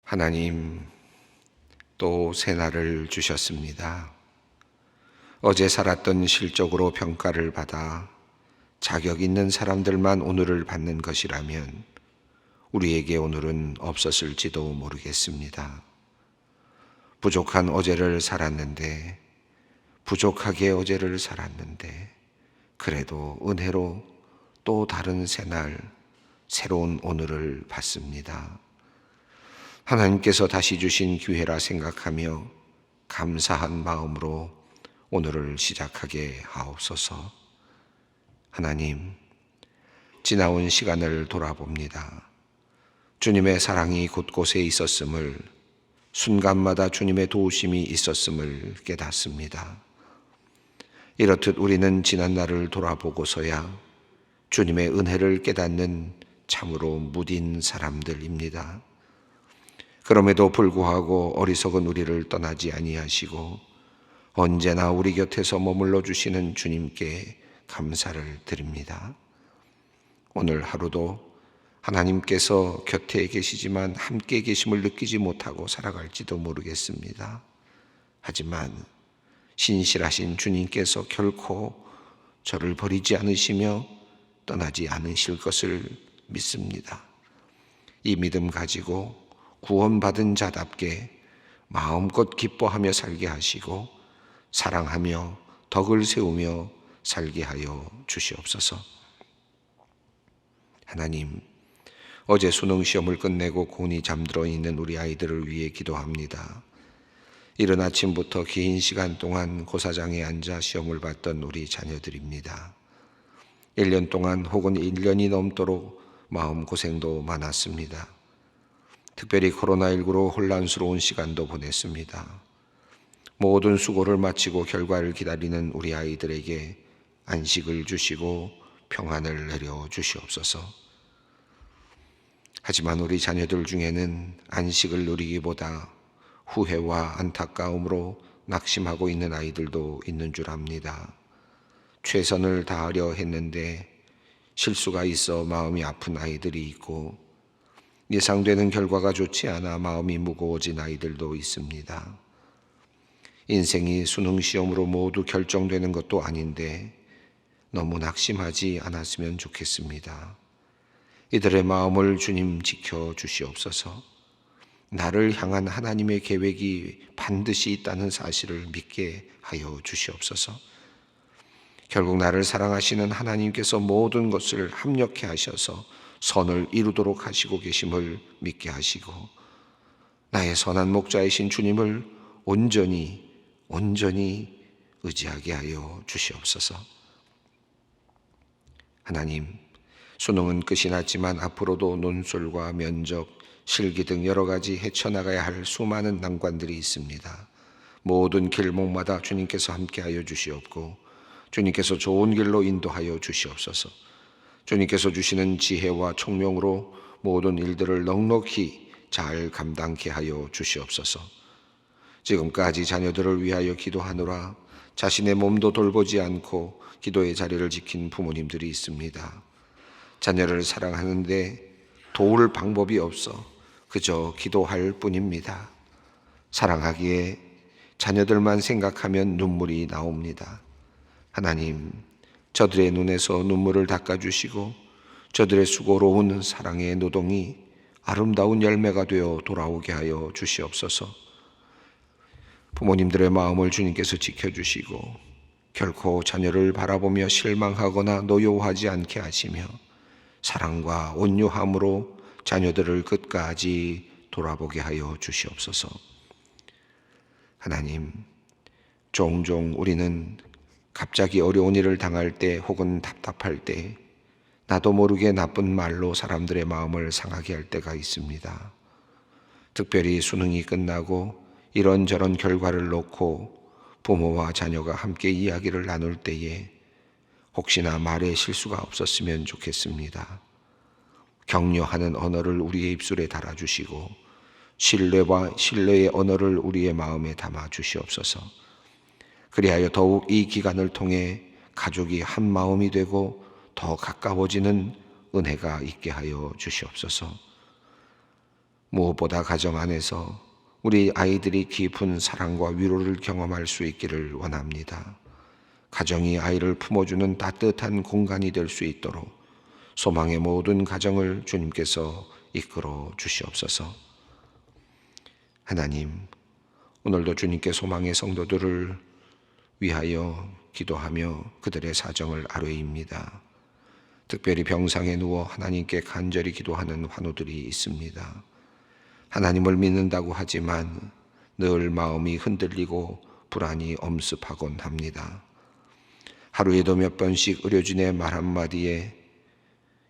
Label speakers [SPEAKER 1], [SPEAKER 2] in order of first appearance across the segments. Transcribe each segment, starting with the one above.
[SPEAKER 1] 하나님, 또 새날을 주셨습니다. 어제 살았던 실적으로 평가를 받아 자격 있는 사람들만 오늘을 받는 것이라면 우리에게 오늘은 없었을지도 모르겠습니다. 부족한 어제를 살았는데, 부족하게 어제를 살았는데, 그래도 은혜로 또 다른 새날, 새로운 오늘을 받습니다. 하나님께서 다시 주신 기회라 생각하며 감사한 마음으로 오늘을 시작하게 하옵소서. 하나님, 지나온 시간을 돌아봅니다. 주님의 사랑이 곳곳에 있었음을, 순간마다 주님의 도우심이 있었음을 깨닫습니다. 이렇듯 우리는 지난 날을 돌아보고서야 주님의 은혜를 깨닫는 참으로 무딘 사람들입니다. 그럼에도 불구하고 어리석은 우리를 떠나지 아니하시고 언제나 우리 곁에서 머물러 주시는 주님께 감사를 드립니다. 오늘 하루도 하나님께서 곁에 계시지만 함께 계심을 느끼지 못하고 살아갈지도 모르겠습니다. 하지만 신실하신 주님께서 결코 저를 버리지 않으시며 떠나지 않으실 것을 믿습니다. 이 믿음 가지고 구원받은 자답게 마음껏 기뻐하며 살게 하시고 사랑하며 덕을 세우며 살게 하여 주시옵소서. 하나님, 어제 수능 시험을 끝내고 곤히 잠들어 있는 우리 아이들을 위해 기도합니다. 이른 아침부터 긴 시간 동안 고사장에 앉아 시험을 봤던 우리 자녀들입니다. 1년 동안 혹은 1년이 넘도록 마음고생도 많았습니다. 특별히 코로나19로 혼란스러운 시간도 보냈습니다. 모든 수고를 마치고 결과를 기다리는 우리 아이들에게 안식을 주시고 평안을 내려 주시옵소서. 하지만 우리 자녀들 중에는 안식을 누리기보다 후회와 안타까움으로 낙심하고 있는 아이들도 있는 줄 압니다. 최선을 다하려 했는데 실수가 있어 마음이 아픈 아이들이 있고 예상되는 결과가 좋지 않아 마음이 무거워진 아이들도 있습니다. 인생이 수능 시험으로 모두 결정되는 것도 아닌데 너무 낙심하지 않았으면 좋겠습니다. 이들의 마음을 주님 지켜 주시옵소서. 나를 향한 하나님의 계획이 반드시 있다는 사실을 믿게 하여 주시옵소서. 결국 나를 사랑하시는 하나님께서 모든 것을 합력해 하셔서 선을 이루도록 하시고 계심을 믿게 하시고 나의 선한 목자이신 주님을 온전히 의지하게 하여 주시옵소서. 하나님, 수능은 끝이 났지만 앞으로도 논술과 면접, 실기 등 여러 가지 헤쳐나가야 할 수많은 난관들이 있습니다. 모든 길목마다 주님께서 함께하여 주시옵고 주님께서 좋은 길로 인도하여 주시옵소서. 주님께서 주시는 지혜와 총명으로 모든 일들을 넉넉히 잘 감당케 하여 주시옵소서. 지금까지 자녀들을 위하여 기도하노라 자신의 몸도 돌보지 않고 기도의 자리를 지킨 부모님들이 있습니다. 자녀를 사랑하는데 도울 방법이 없어 그저 기도할 뿐입니다. 사랑하기에 자녀들만 생각하면 눈물이 나옵니다. 하나님, 저들의 눈에서 눈물을 닦아주시고 저들의 수고로운 사랑의 노동이 아름다운 열매가 되어 돌아오게 하여 주시옵소서. 부모님들의 마음을 주님께서 지켜주시고 결코 자녀를 바라보며 실망하거나 노여워하지 않게 하시며 사랑과 온유함으로 자녀들을 끝까지 돌아보게 하여 주시옵소서. 하나님, 종종 우리는 갑자기 어려운 일을 당할 때 혹은 답답할 때 나도 모르게 나쁜 말로 사람들의 마음을 상하게 할 때가 있습니다. 특별히 수능이 끝나고 이런저런 결과를 놓고 부모와 자녀가 함께 이야기를 나눌 때에 혹시나 말에 실수가 없었으면 좋겠습니다. 격려하는 언어를 우리의 입술에 달아주시고 신뢰와 신뢰의 언어를 우리의 마음에 담아 주시옵소서. 그리하여 더욱 이 기간을 통해 가족이 한 마음이 되고 더 가까워지는 은혜가 있게 하여 주시옵소서. 무엇보다 가정 안에서 우리 아이들이 깊은 사랑과 위로를 경험할 수 있기를 원합니다. 가정이 아이를 품어주는 따뜻한 공간이 될 수 있도록 소망의 모든 가정을 주님께서 이끌어 주시옵소서. 하나님, 오늘도 주님께 소망의 성도들을 위하여 기도하며 그들의 사정을 아뢰입니다. 특별히 병상에 누워 하나님께 간절히 기도하는 환우들이 있습니다. 하나님을 믿는다고 하지만 늘 마음이 흔들리고 불안이 엄습하곤 합니다. 하루에도 몇 번씩 의료진의 말 한마디에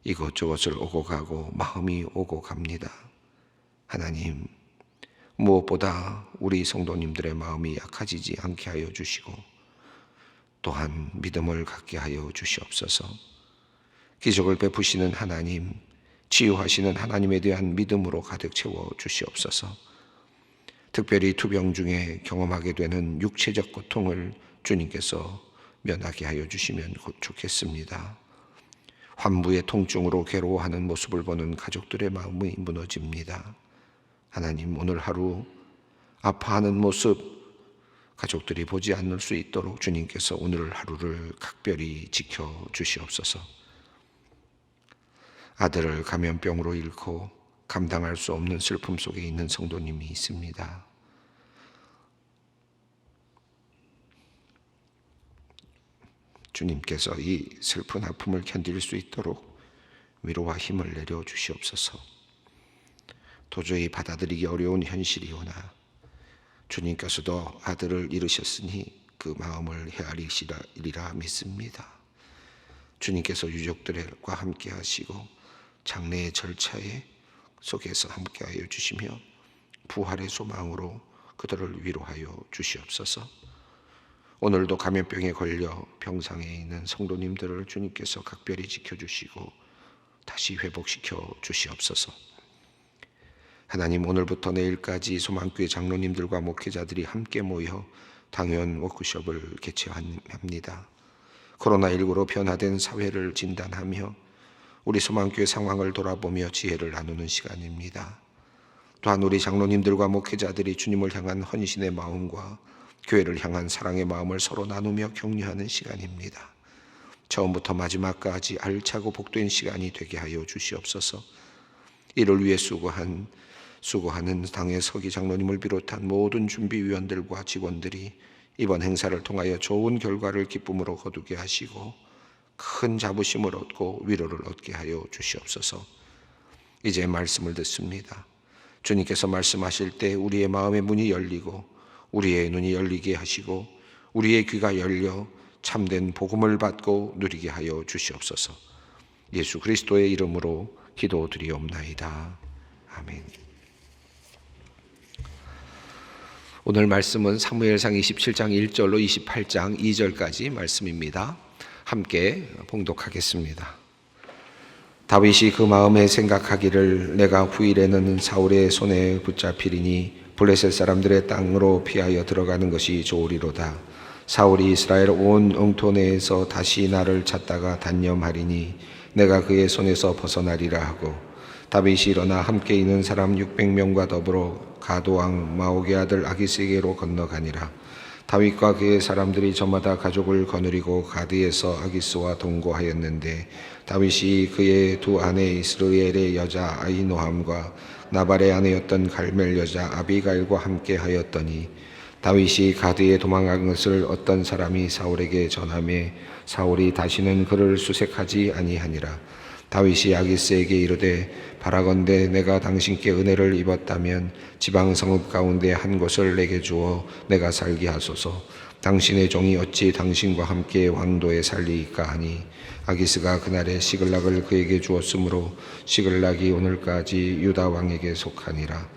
[SPEAKER 1] 이것저것을 오고 가고 마음이 오고 갑니다. 하나님, 무엇보다 우리 성도님들의 마음이 약해지지 않게 하여 주시고 또한 믿음을 갖게 하여 주시옵소서. 기적을 베푸시는 하나님, 치유하시는 하나님에 대한 믿음으로 가득 채워 주시옵소서. 특별히 투병 중에 경험하게 되는 육체적 고통을 주님께서 면하게 하여 주시면 좋겠습니다. 환부의 통증으로 괴로워하는 모습을 보는 가족들의 마음이 무너집니다. 하나님, 오늘 하루 아파하는 모습 가족들이 보지 않을 수 있도록 주님께서 오늘 하루를 각별히 지켜 주시옵소서. 아들을 감염병으로 잃고 감당할 수 없는 슬픔 속에 있는 성도님이 있습니다. 주님께서 이 슬픈 아픔을 견딜 수 있도록 위로와 힘을 내려 주시옵소서. 도저히 받아들이기 어려운 현실이오나 주님께서도 아들을 잃으셨으니 그 마음을 헤아리시리라 믿습니다. 주님께서 유족들과 함께 하시고 장례의 절차에 속에서 함께 하여 주시며 부활의 소망으로 그들을 위로하여 주시옵소서. 오늘도 감염병에 걸려 병상에 있는 성도님들을 주님께서 각별히 지켜주시고 다시 회복시켜 주시옵소서. 하나님, 오늘부터 내일까지 소망교회 장로님들과 목회자들이 함께 모여 당연 워크숍을 개최합니다. 코로나19로 변화된 사회를 진단하며 우리 소망교회 상황을 돌아보며 지혜를 나누는 시간입니다. 또한 우리 장로님들과 목회자들이 주님을 향한 헌신의 마음과 교회를 향한 사랑의 마음을 서로 나누며 격려하는 시간입니다. 처음부터 마지막까지 알차고 복된 시간이 되게 하여 주시옵소서. 이를 위해 수고하는 당의 서기 장로님을 비롯한 모든 준비위원들과 직원들이 이번 행사를 통하여 좋은 결과를 기쁨으로 거두게 하시고 큰 자부심을 얻고 위로를 얻게 하여 주시옵소서. 이제 말씀을 듣습니다. 주님께서 말씀하실 때 우리의 마음의 문이 열리고 우리의 눈이 열리게 하시고 우리의 귀가 열려 참된 복음을 받고 누리게 하여 주시옵소서. 예수 그리스도의 이름으로 기도드리옵나이다. 아멘. 오늘 말씀은 사무엘상 27장 1절로 28장 2절까지 말씀입니다. 함께 봉독하겠습니다. 다윗이 그 마음에 생각하기를 내가 후일에는 사울의 손에 붙잡히리니 블레셋 사람들의 땅으로 피하여 들어가는 것이 좋으리로다. 사울이 이스라엘 온 영토 내에서 다시 나를 찾다가 단념하리니 내가 그의 손에서 벗어나리라 하고 다윗이 일어나 함께 있는 사람 600명과 더불어 가도왕 마옥의 아들 아기스에게로 건너가니라. 다윗과 그의 사람들이 저마다 가족을 거느리고 가드에서 아기스와 동거하였는데 다윗이 그의 두 아내 이스라엘의 여자 아히노함과 나발의 아내였던 갈멜 여자 아비가일과 함께 하였더니 다윗이 가드에 도망간 것을 어떤 사람이 사울에게 전하매 사울이 다시는 그를 수색하지 아니하니라. 다윗이 아기스에게 이르되 바라건대 내가 당신께 은혜를 입었다면 지방 성읍 가운데 한 곳을 내게 주어 내가 살게 하소서. 당신의 종이 어찌 당신과 함께 왕도에 살리이까 하니 아기스가 그날에 시글락을 그에게 주었으므로 시글락이 오늘까지 유다 왕에게 속하니라.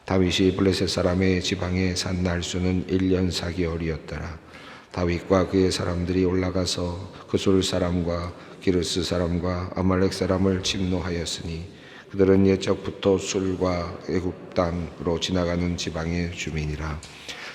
[SPEAKER 1] 다윗이 블레셋 사람의 지방에 산 날수는 1년 4개월이었더라. 다윗과 그의 사람들이 올라가서 그술 사람과 기르스 사람과 아말렉 사람을 침노하였으니 그들은 옛적부터 술과 애굽 땅으로 지나가는 지방의 주민이라.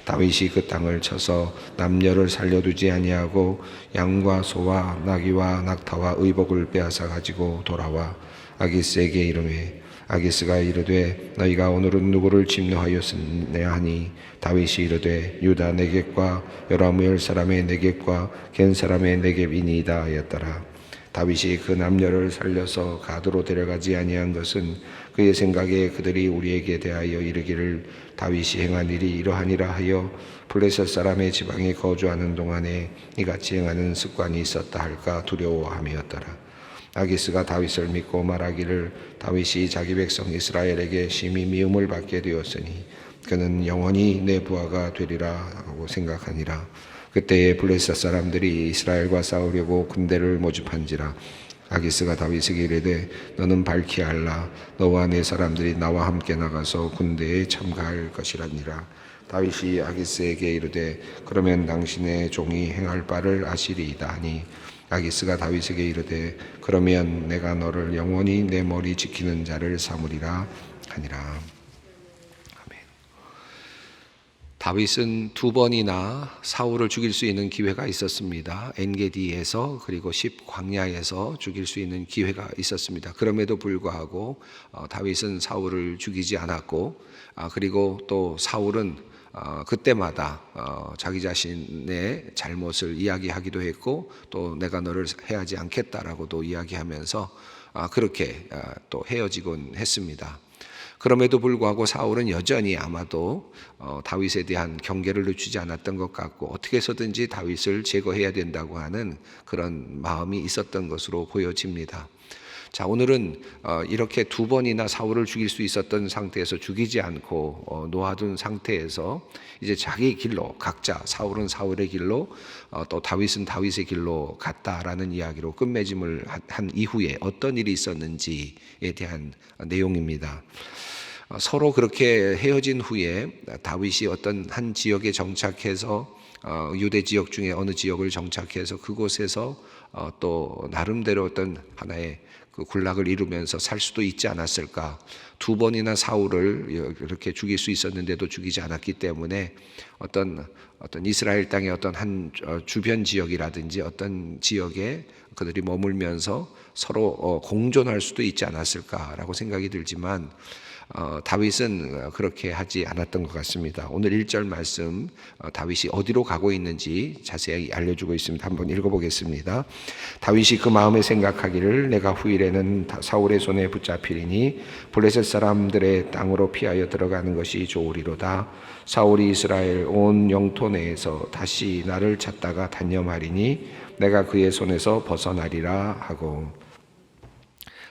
[SPEAKER 1] 다윗이 그 땅을 쳐서 남녀를 살려두지 아니하고 양과 소와 나귀와 낙타와 의복을 빼앗아 가지고 돌아와 아기스에게 이르매 아기스가 이르되 너희가 오늘은 누구를 진노하였느냐 하니 다윗이 이르되 유다 네겝과 요라무엘 사람의 네겝과 겐 사람의 네겝이니이다 하였더라. 다윗이 그 남녀를 살려서 가드로 데려가지 아니한 것은 그의 생각에 그들이 우리에게 대하여 이르기를 다윗이 행한 일이 이러하니라 하여 블레셋 사람의 지방에 거주하는 동안에 이같이 행하는 습관이 있었다 할까 두려워함이었더라. 아기스가 다윗을 믿고 말하기를 다윗이 자기 백성 이스라엘에게 심히 미움을 받게 되었으니 그는 영원히 내 부하가 되리라 하고 생각하니라. 그때에 블레셋 사람들이 이스라엘과 싸우려고 군대를 모집한지라. 아기스가 다윗에게 이르되 너는 밝히 알라. 너와 내 사람들이 나와 함께 나가서 군대에 참가할 것이라니라. 다윗이 아기스에게 이르되 그러면 당신의 종이 행할 바를 아시리이다 하니 아기스가 다윗에게 이르되 그러면 내가 너를 영원히 내 머리 지키는 자를 삼으리라 하니라. 다윗은 두 번이나 사울을 죽일 수 있는 기회가 있었습니다. 엔게디에서 그리고 광야에서 죽일 수 있는 기회가 있었습니다. 그럼에도 불구하고 다윗은 사울을 죽이지 않았고 그리고 또 사울은 그때마다 자기 자신의 잘못을 이야기하기도 했고 또 내가 너를 해하지 않겠다라고도 이야기하면서 그렇게 또 헤어지곤 했습니다. 그럼에도 불구하고 사울은 여전히 아마도 다윗에 대한 경계를 늦추지 않았던 것 같고 어떻게 해서든지 다윗을 제거해야 된다고 하는 그런 마음이 있었던 것으로 보여집니다. 자, 오늘은 이렇게 두 번이나 사울을 죽일 수 있었던 상태에서 죽이지 않고 놓아둔 상태에서 이제 자기 길로 각자 사울은 사울의 길로 또 다윗은 다윗의 길로 갔다라는 이야기로 끝맺음을 한 이후에 어떤 일이 있었는지에 대한 내용입니다. 서로 그렇게 헤어진 후에 다윗이 어떤 한 지역에 정착해서 유대 지역 중에 어느 지역을 정착해서 그곳에서 또 나름대로 어떤 하나의 그 군락을 이루면서 살 수도 있지 않았을까. 두 번이나 사울을 이렇게 죽일 수 있었는데도 죽이지 않았기 때문에 어떤 이스라엘 땅의 어떤 한 주변 지역이라든지 어떤 지역에 그들이 머물면서 서로 공존할 수도 있지 않았을까라고 생각이 들지만 다윗은 그렇게 하지 않았던 것 같습니다. 오늘 1절 말씀 다윗이 어디로 가고 있는지 자세히 알려주고 있습니다. 한번 읽어보겠습니다. 다윗이 그 마음에 생각하기를 내가 후일에는 사울의 손에 붙잡히리니 블레셋 사람들의 땅으로 피하여 들어가는 것이 좋으리로다. 사울이 이스라엘 온 영토 내에서 다시 나를 찾다가 단념하리니 내가 그의 손에서 벗어나리라 하고.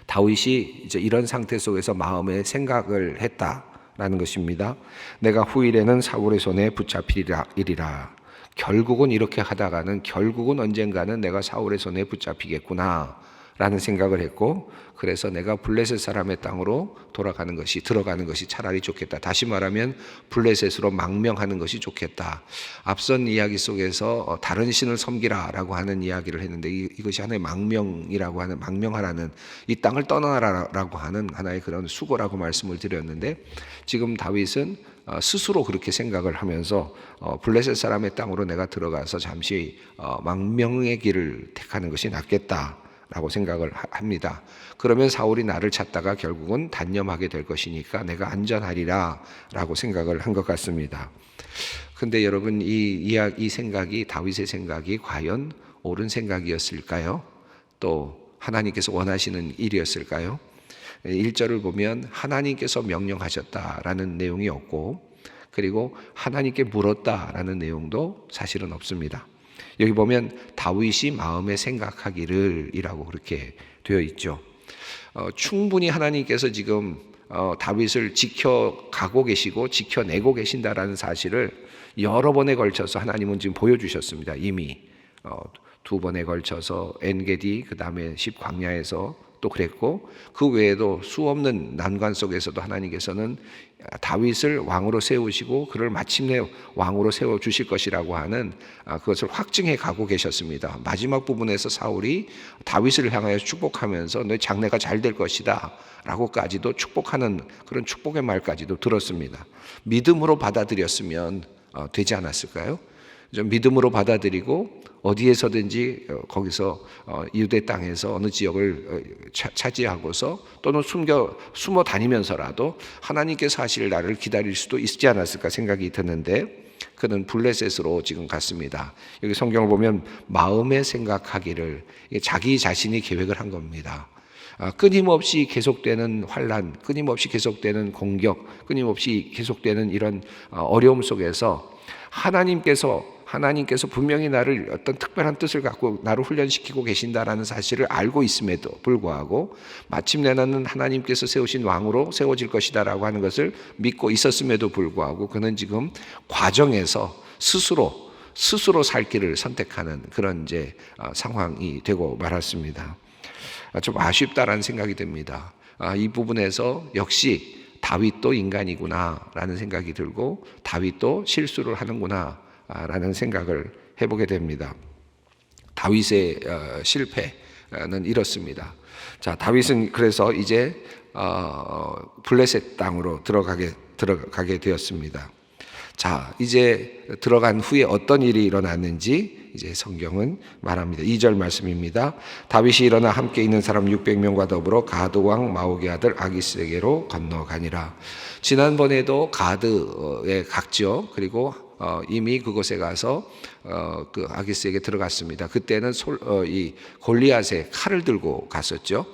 [SPEAKER 1] 다윗이 이제 이런 상태 속에서 마음의 생각을 했다라는 것입니다. 내가 후일에는 사울의 손에 붙잡히리라. 결국은 이렇게 하다가는 결국은 언젠가는 내가 사울의 손에 붙잡히겠구나 라는 생각을 했고, 그래서 내가 블레셋 사람의 땅으로 들어가는 것이 차라리 좋겠다. 다시 말하면 블레셋으로 망명하는 것이 좋겠다. 앞선 이야기 속에서 다른 신을 섬기라 라고 하는 이야기를 했는데 이것이 하나의 망명하라는 이 땅을 떠나라라고 하는 하나의 그런 수고라고 말씀을 드렸는데, 지금 다윗은 스스로 그렇게 생각을 하면서 블레셋 사람의 땅으로 내가 들어가서 잠시 망명의 길을 택하는 것이 낫겠다 라고 생각을 합니다. 그러면 사울이 나를 찾다가 결국은 단념하게 될 것이니까 내가 안전하리라 라고 생각을 한 것 같습니다. 근데 여러분, 이 생각이, 다윗의 생각이 과연 옳은 생각이었을까요? 또 하나님께서 원하시는 일이었을까요? 1절을 보면 하나님께서 명령하셨다라는 내용이 없고, 그리고 하나님께 물었다라는 내용도 사실은 없습니다. 여기 보면 다윗이 마음에 생각하기를 이라고 그렇게 되어 있죠. 충분히 하나님께서 지금 다윗을 지켜가고 계시고 지켜내고 계신다라는 사실을 여러 번에 걸쳐서 하나님은 지금 보여주셨습니다. 이미 두 번에 걸쳐서 엔게디, 그 다음에 광야에서 또 그랬고, 그 외에도 수없는 난관 속에서도 하나님께서는 다윗을 왕으로 세우시고 그를 마침내 왕으로 세워주실 것이라고 하는 그것을 확증해 가고 계셨습니다. 마지막 부분에서 사울이 다윗을 향하여 축복하면서 너의 장래가 잘 될 것이다 라고까지도 축복하는 그런 축복의 말까지도 들었습니다. 믿음으로 받아들였으면 되지 않았을까요? 좀 믿음으로 받아들이고 어디에서든지 거기서 유대 땅에서 어느 지역을 차지하고서 또는 숨어 다니면서라도 하나님께서 하실 날을 기다릴 수도 있지 않았을까 생각이 드는데, 그는 블레셋으로 지금 갔습니다. 여기 성경을 보면 마음에 생각하기를, 자기 자신이 계획을 한 겁니다. 끊임없이 계속되는 환난, 끊임없이 계속되는 공격, 끊임없이 계속되는 이런 어려움 속에서 하나님께서 분명히 나를 어떤 특별한 뜻을 갖고 나를 훈련시키고 계신다라는 사실을 알고 있음에도 불구하고 마침내 나는 하나님께서 세우신 왕으로 세워질 것이다라고 하는 것을 믿고 있었음에도 불구하고 그는 지금 과정에서 스스로 살 길을 선택하는 그런 이제 상황이 되고 말았습니다. 좀 아쉽다라는 생각이 듭니다. 이 부분에서 역시 다윗도 인간이구나라는 생각이 들고 다윗도 실수를 하는구나 라는 생각을 해보게 됩니다. 다윗의 실패는 이렇습니다. 자, 다윗은 그래서 이제 블레셋 땅으로 들어가게 되었습니다. 자, 이제 들어간 후에 어떤 일이 일어났는지 이제 성경은 말합니다. 2절 말씀입니다. 다윗이 일어나 함께 있는 사람 600명과 더불어 가드 왕 마옥의 아들 아기스에게로 건너가니라. 지난번에도 가드에 갔죠. 그리고 이미 그곳에 가서 그 아기스에게 들어갔습니다. 그때는 이 골리앗의 칼을 들고 갔었죠.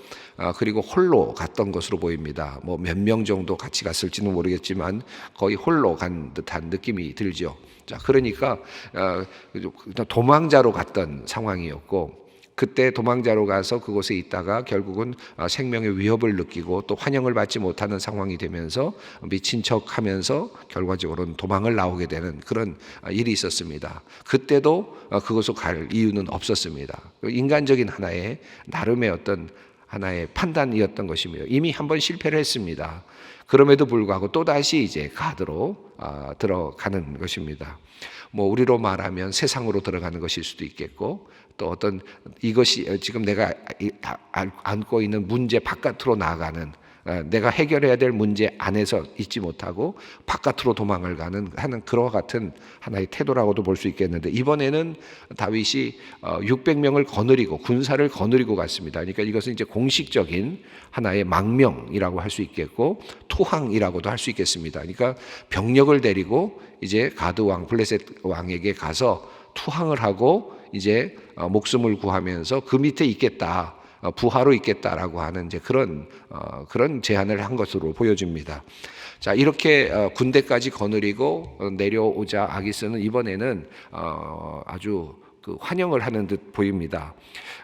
[SPEAKER 1] 그리고 홀로 갔던 것으로 보입니다. 뭐 몇 명 정도 같이 갔을지는 모르겠지만 거의 홀로 간 듯한 느낌이 들죠. 자, 그러니까 도망자로 갔던 상황이었고, 그때 도망자로 가서 그곳에 있다가 결국은 생명의 위협을 느끼고 또 환영을 받지 못하는 상황이 되면서 미친 척하면서 결과적으로는 도망을 나오게 되는 그런 일이 있었습니다. 그때도 그곳으로 갈 이유는 없었습니다. 인간적인 하나의 나름의 어떤 하나의 판단이었던 것이며 이미 한번 실패를 했습니다. 그럼에도 불구하고 또다시 이제 가드로 들어가는 것입니다. 뭐 우리로 말하면 세상으로 들어가는 것일 수도 있겠고, 또 어떤 이것이 지금 내가 안고 있는 문제 바깥으로 나아가는, 내가 해결해야 될 문제 안에서 있지 못하고 바깥으로 도망을 하는 그와 같은 하나의 태도라고도 볼 수 있겠는데, 이번에는 다윗이 600명을 거느리고 군사를 거느리고 갔습니다. 그러니까 이것은 이제 공식적인 하나의 망명이라고 할 수 있겠고 투항이라고도 할 수 있겠습니다. 그러니까 병력을 데리고 이제 가드 왕 블레셋 왕에게 가서 투항을 하고 이제 목숨을 구하면서 그 밑에 있겠다, 부하로 있겠다라고 하는 이제 그런 제안을 한 것으로 보여집니다. 자, 이렇게 군대까지 거느리고 내려오자 아기스는 이번에는 아주 환영을 하는 듯 보입니다.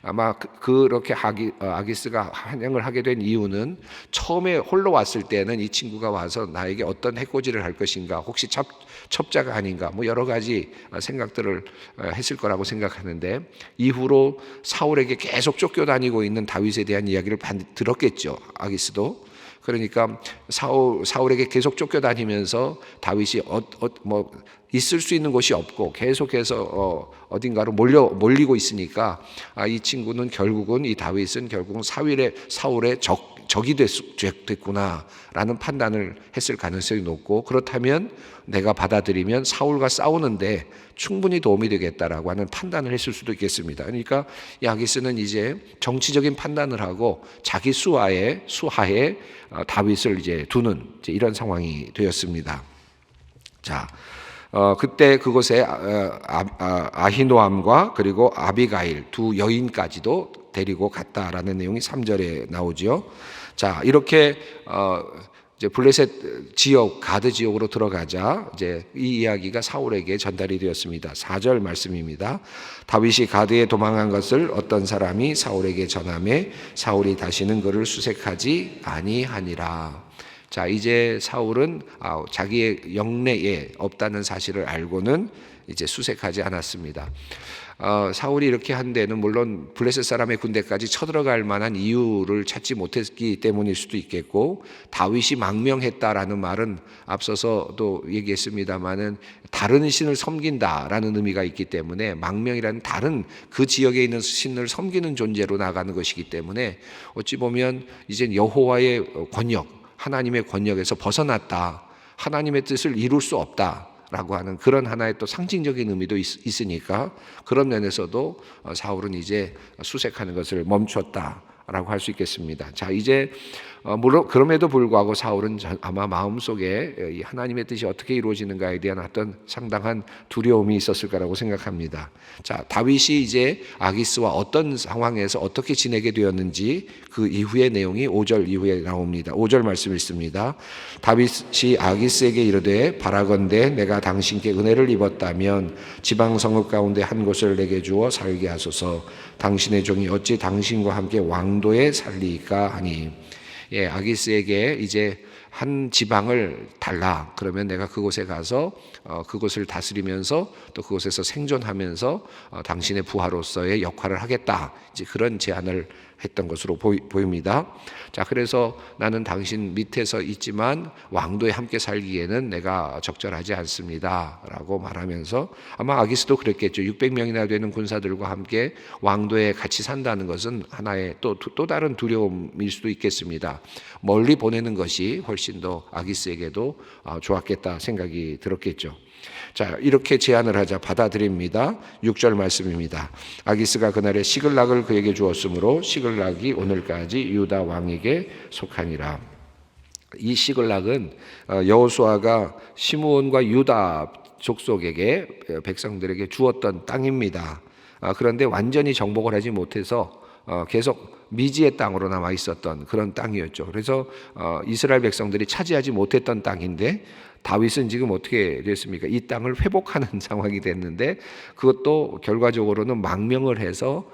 [SPEAKER 1] 아마 그렇게 아기스가 환영을 하게 된 이유는 처음에 홀로 왔을 때는 이 친구가 와서 나에게 어떤 해코지를 할 것인가, 혹시 첩자가 아닌가, 뭐 여러 가지 생각들을 했을 거라고 생각하는데, 이후로 사울에게 계속 쫓겨다니고 있는 다윗에 대한 이야기를 들었겠죠, 아기스도. 그러니까 사울에게 계속 쫓겨다니면서 다윗이 뭐 있을 수 있는 곳이 없고 계속해서 어딘가로 몰리고 있으니까 이 친구는 결국은, 이 다윗은 결국은 사울의 적이 됐구나라는 판단을 했을 가능성이 높고, 그렇다면 내가 받아들이면 사울과 싸우는데 충분히 도움이 되겠다라고 하는 판단을 했을 수도 있겠습니다. 그러니까 아기스는 이제 정치적인 판단을 하고 자기 수하에 다윗을 이제 두는 이런 상황이 되었습니다. 자, 그때 그곳에 아히노암과 그리고 아비가일 두 여인까지도 데리고 갔다라는 내용이 3절에 나오죠. 자, 이렇게 이제 블레셋 지역, 가드 지역으로 들어가자 이제 이 이야기가 사울에게 전달이 되었습니다. 4절 말씀입니다. 다윗이 가드에 도망한 것을 어떤 사람이 사울에게 전하매 사울이 다시는 그를 수색하지 아니하니라. 자, 이제 사울은 자기의 영내에 없다는 사실을 알고는 이제 수색하지 않았습니다. 사울이 이렇게 한 데는 물론 블레셋 사람의 군대까지 쳐들어갈 만한 이유를 찾지 못했기 때문일 수도 있겠고, 다윗이 망명했다라는 말은 앞서서도 얘기했습니다마는 다른 신을 섬긴다라는 의미가 있기 때문에 망명이라는 다른 그 지역에 있는 신을 섬기는 존재로 나가는 것이기 때문에 어찌 보면 이젠 여호와의 권력, 하나님의 권력에서 벗어났다, 하나님의 뜻을 이룰 수 없다 라고 하는 그런 하나의 또 상징적인 의미도 있으니까 그런 면에서도 사울은 이제 수색하는 것을 멈췄다라고 할 수 있겠습니다. 자, 이제 물론 그럼에도 불구하고 사울은 아마 마음속에 이 하나님의 뜻이 어떻게 이루어지는가에 대한 어떤 상당한 두려움이 있었을 거라고 생각합니다. 자, 다윗이 이제 아기스와 어떤 상황에서 어떻게 지내게 되었는지 그 이후의 내용이 5절 이후에 나옵니다. 5절 말씀 있습니다. 다윗이 아기스에게 이르되 바라건대 내가 당신께 은혜를 입었다면 지방 성읍 가운데 한 곳을 내게 주어 살게 하소서. 당신의 종이 어찌 당신과 함께 왕도에 살리까 하니. 예, 아기스에게 이제 한 지방을 달라. 그러면 내가 그곳에 가서 그곳을 다스리면서 또 그곳에서 생존하면서 당신의 부하로서의 역할을 하겠다. 이제 그런 제안을 했던 것으로 보입니다. 자, 그래서 나는 당신 밑에서 있지만 왕도에 함께 살기에는 내가 적절하지 않습니다. 라고 말하면서 아마 아기스도 그랬겠죠. 600명이나 되는 군사들과 함께 왕도에 같이 산다는 것은 하나의 또 다른 두려움일 수도 있겠습니다. 멀리 보내는 것이 훨씬 더 아기스에게도 좋았겠다 생각이 들었겠죠. 자, 이렇게 제안을 하자 받아들입니다. 6절 말씀입니다. 아기스가 그날에 시글락을 그에게 주었으므로 시글락이 오늘까지 유다 왕에게 속하니라. 이 시글락은 여호수아가 시므온과 유다 족속에게 백성들에게 주었던 땅입니다. 그런데 완전히 정복을 하지 못해서 계속 미지의 땅으로 남아 있었던 그런 땅이었죠. 그래서 이스라엘 백성들이 차지하지 못했던 땅인데 다윗은 지금 어떻게 됐습니까? 이 땅을 회복하는 상황이 됐는데 그것도 결과적으로는 망명을 해서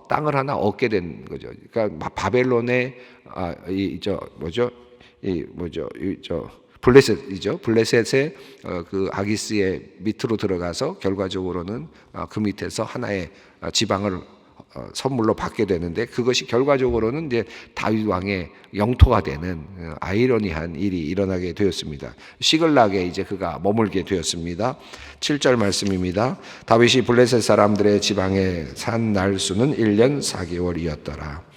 [SPEAKER 1] 땅을 하나 얻게 된 거죠. 그러니까 바벨론의 블레셋이죠. 블레셋의 그 아기스의 밑으로 들어가서 결과적으로는 그 밑에서 하나의 지방을 선물로 받게 되는데 그것이 결과적으로는 이제 다윗 왕의 영토가 되는 아이러니한 일이 일어나게 되었습니다. 시글락에 이제 그가 머물게 되었습니다. 7절 말씀입니다. 다윗이 블레셋 사람들의 지방에 산 날수는 1년 4개월이었더라.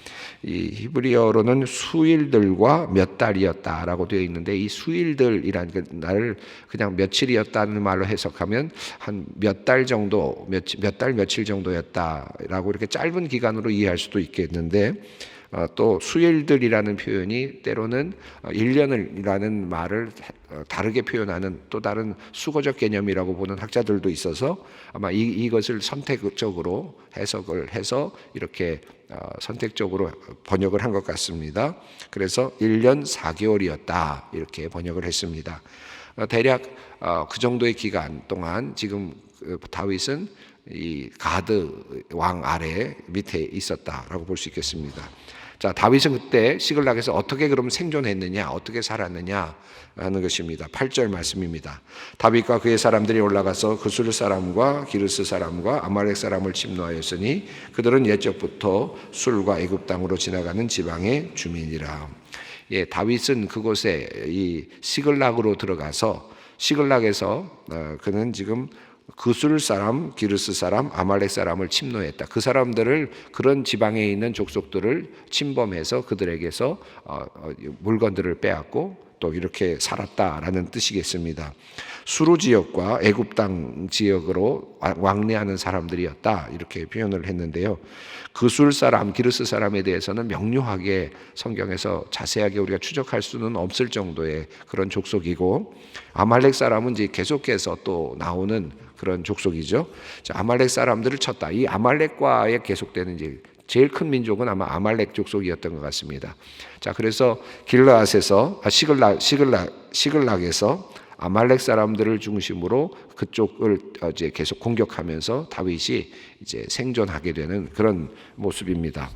[SPEAKER 1] 이 히브리어로는 수일들과 몇 달이었다라고 되어 있는데 이 수일들이라는 그 날을 그냥 며칠이었다는 말로 해석하면 한 몇 달 정도, 몇 달 며칠 정도였다라고 이렇게 짧은 기간으로 이해할 수도 있겠는데 또 수일들이라는 표현이 때로는 1년이라는 말을 다르게 표현하는 또 다른 수거적 개념이라고 보는 학자들도 있어서 아마 이것을 선택적으로 해석을 해서 이렇게 선택적으로 번역을 한 것 같습니다. 그래서 1년 4개월이었다 이렇게 번역을 했습니다. 대략 그 정도의 기간 동안 지금 다윗은 이 가드 왕 아래 밑에 있었다라고 볼 수 있겠습니다. 자, 다윗은 그때 시글락에서 어떻게 그럼 생존했느냐, 어떻게 살았느냐 하는 것입니다. 8절 말씀입니다. 다윗과 그의 사람들이 올라가서 그술 사람과 기르스 사람과 아말렉 사람을 침노하였으니 그들은 옛적부터 술과 애굽 땅으로 지나가는 지방의 주민이라. 예, 다윗은 그곳에 이 시글락으로 들어가서 시글락에서 그는 지금 그술 사람, 기르스 사람, 아말렉 사람을 침노했다. 그 사람들을 그런 지방에 있는 족속들을 침범해서 그들에게서 물건들을 빼앗고 또 이렇게 살았다라는 뜻이겠습니다. 수루 지역과 애굽 땅 지역으로 왕래하는 사람들이었다 이렇게 표현을 했는데요. 그술 사람, 기르스 사람에 대해서는 명료하게 성경에서 자세하게 우리가 추적할 수는 없을 정도의 그런 족속이고 아말렉 사람은 이제 계속해서 또 나오는 그런 족속이죠. 자, 아말렉 사람들을 쳤다. 이 아말렉과의 계속되는 이제 제일 큰 민족은 아마 아말렉 족속이었던 것 같습니다. 자, 그래서 길르앗에서 시글락에서 아말렉 사람들을 중심으로 그쪽을 이제 계속 공격하면서 다윗이 이제 생존하게 되는 그런 모습입니다.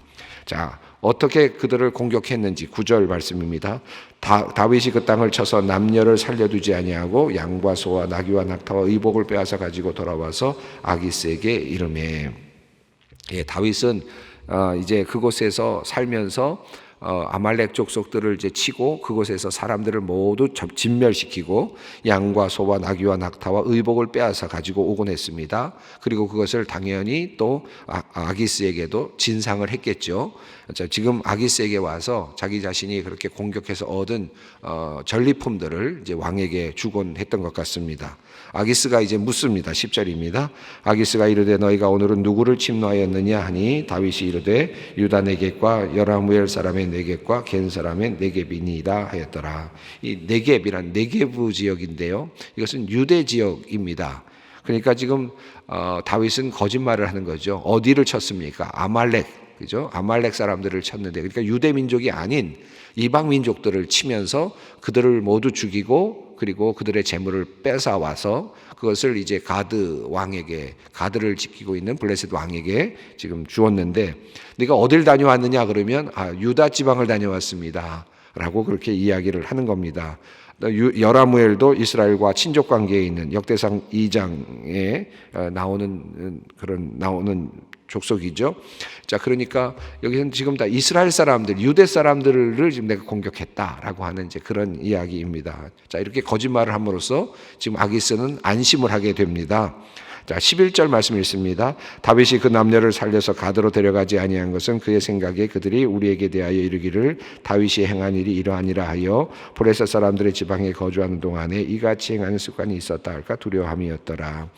[SPEAKER 1] 자, 어떻게 그들을 공격했는지 9절 말씀입니다. 다윗이 그 땅을 쳐서 남녀를 살려두지 아니하고 양과 소와 나귀와 낙타와 의복을 빼앗아 가지고 돌아와서 아기스에게 이르매. 예, 다윗은 이제 그곳에서 살면서 아말렉 족속들을 이제 치고 그곳에서 사람들을 모두 진멸시키고 양과 소와 나귀와 낙타와 의복을 빼앗아 가지고 오곤 했습니다. 그리고 그것을 당연히 또 아기스에게도 진상을 했겠죠. 자, 지금 아기스에게 와서 자기 자신이 그렇게 공격해서 얻은 전리품들을 이제 왕에게 주곤 했던 것 같습니다. 아기스가 이제 묻습니다. 10절입니다. 아기스가 이르되 너희가 오늘은 누구를 침노하였느냐 하니 다윗이 이르되 유다 네겝과 여라무엘 사람의 네겝과 겐 사람의 네겝이니이다 하였더라. 이 네겝이란 네게부 지역인데요. 이것은 유대 지역입니다. 그러니까 지금 다윗은 거짓말을 하는 거죠. 어디를 쳤습니까? 아말렉, 그죠? 아말렉 사람들을 쳤는데, 그러니까 유대 민족이 아닌 이방 민족들을 치면서 그들을 모두 죽이고 그리고 그들의 재물을 뺏어 와서 그것을 이제 가드 왕에게, 가드를 지키고 있는 블레셋 왕에게 지금 주었는데, 네가 어딜 다녀왔느냐 그러면 유다 지방을 다녀왔습니다 라고 그렇게 이야기를 하는 겁니다. 여라무엘도 이스라엘과 친족 관계에 있는 역대상 2장에 나오는 족속이죠. 자, 그러니까 여기서는 지금 다 이스라엘 사람들, 유대 사람들을 지금 내가 공격했다라고 하는 이제 그런 이야기입니다. 자, 이렇게 거짓말을 함으로써 지금 아기스는 안심을 하게 됩니다. 자, 11절 말씀 읽습니다. 다윗이 그 남녀를 살려서 가드로 데려가지 아니한 것은 그의 생각에 그들이 우리에게 대하여 이르기를 다윗이 행한 일이 이러하니라 하여 블레셋 사람들의 지방에 거주하는 동안에 이같이 행하는 습관이 있었다 할까 두려움이었더라.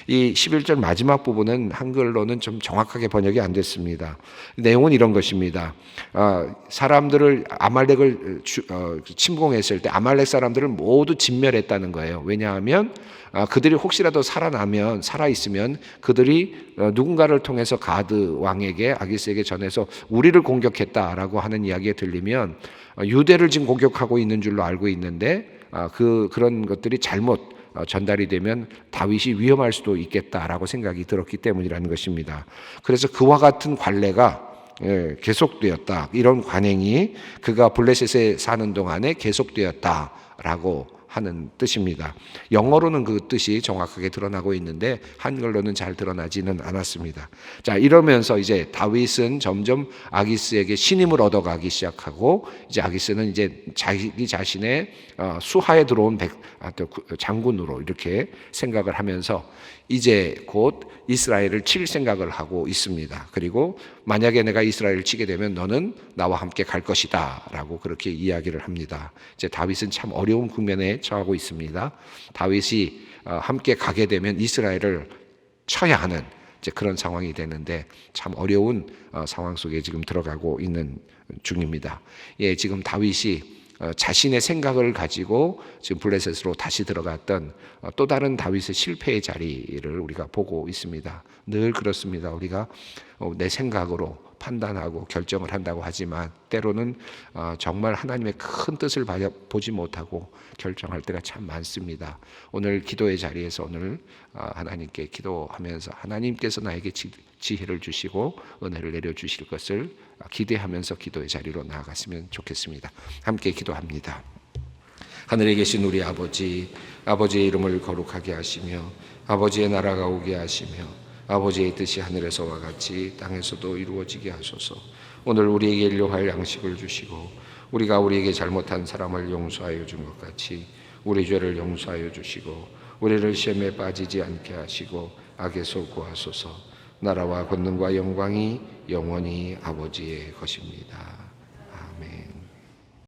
[SPEAKER 1] 이 11절 마지막 부분은 한글로는 좀 정확하게 번역이 안 됐습니다. 내용은 이런 것입니다. 사람들을 아말렉을 침공했을 때 아말렉 사람들을 모두 진멸했다는 거예요. 왜냐하면 그들이 혹시라도 살아있으면 그들이 누군가를 통해서 가드 왕에게, 아기스에게 전해서 우리를 공격했다라고 하는 이야기가 들리면 유대를 지금 공격하고 있는 줄로 알고 있는데 그런 것들이 잘못 전달이 되면 다윗이 위험할 수도 있겠다라고 생각이 들었기 때문이라는 것입니다. 그래서 그와 같은 관례가 계속되었다. 이런 관행이 그가 블레셋에 사는 동안에 계속되었다라고 하는 뜻입니다. 영어로는 그 뜻이 정확하게 드러나고 있는데 한글로는 잘 드러나지는 않았습니다. 자, 이러면서 이제 다윗은 점점 아기스에게 신임을 얻어가기 시작하고, 이제 아기스는 이제 자기 자신의 수하에 들어온 장군으로 이렇게 생각을 하면서 이제 곧 이스라엘을 칠 생각을 하고 있습니다. 그리고 만약에 내가 이스라엘을 치게 되면 너는 나와 함께 갈 것이다 라고 그렇게 이야기를 합니다. 이제 다윗은 참 어려운 국면에 처하고 있습니다. 다윗이 함께 가게 되면 이스라엘을 쳐야 하는 이제 그런 상황이 되는데 참 어려운 상황 속에 지금 들어가고 있는 중입니다. 예, 지금 다윗이 자신의 생각을 가지고 지금 블레셋으로 다시 들어갔던 또 다른 다윗의 실패의 자리를 우리가 보고 있습니다. 늘 그렇습니다. 우리가 내 생각으로 판단하고 결정을 한다고 하지만 때로는 정말 하나님의 큰 뜻을 보지 못하고 결정할 때가 참 많습니다. 오늘 기도의 자리에서 오늘 하나님께 기도하면서 하나님께서 나에게 지혜를 주시고 은혜를 내려주실 것을 기대하면서 기도의 자리로 나아갔으면 좋겠습니다. 함께 기도합니다. 하늘에 계신 우리 아버지, 아버지의 이름을 거룩하게 하시며 아버지의 나라가 오게 하시며 아버지의 뜻이 하늘에서와 같이 땅에서도 이루어지게 하소서. 오늘 우리에게 일용할 양식을 주시고 우리가 우리에게 잘못한 사람을 용서하여 준 것 같이 우리 죄를 용서하여 주시고 우리를 시험에 빠지지 않게 하시고 악에서 구하소서. 나라와 권능과 영광이 영원히 아버지의 것입니다.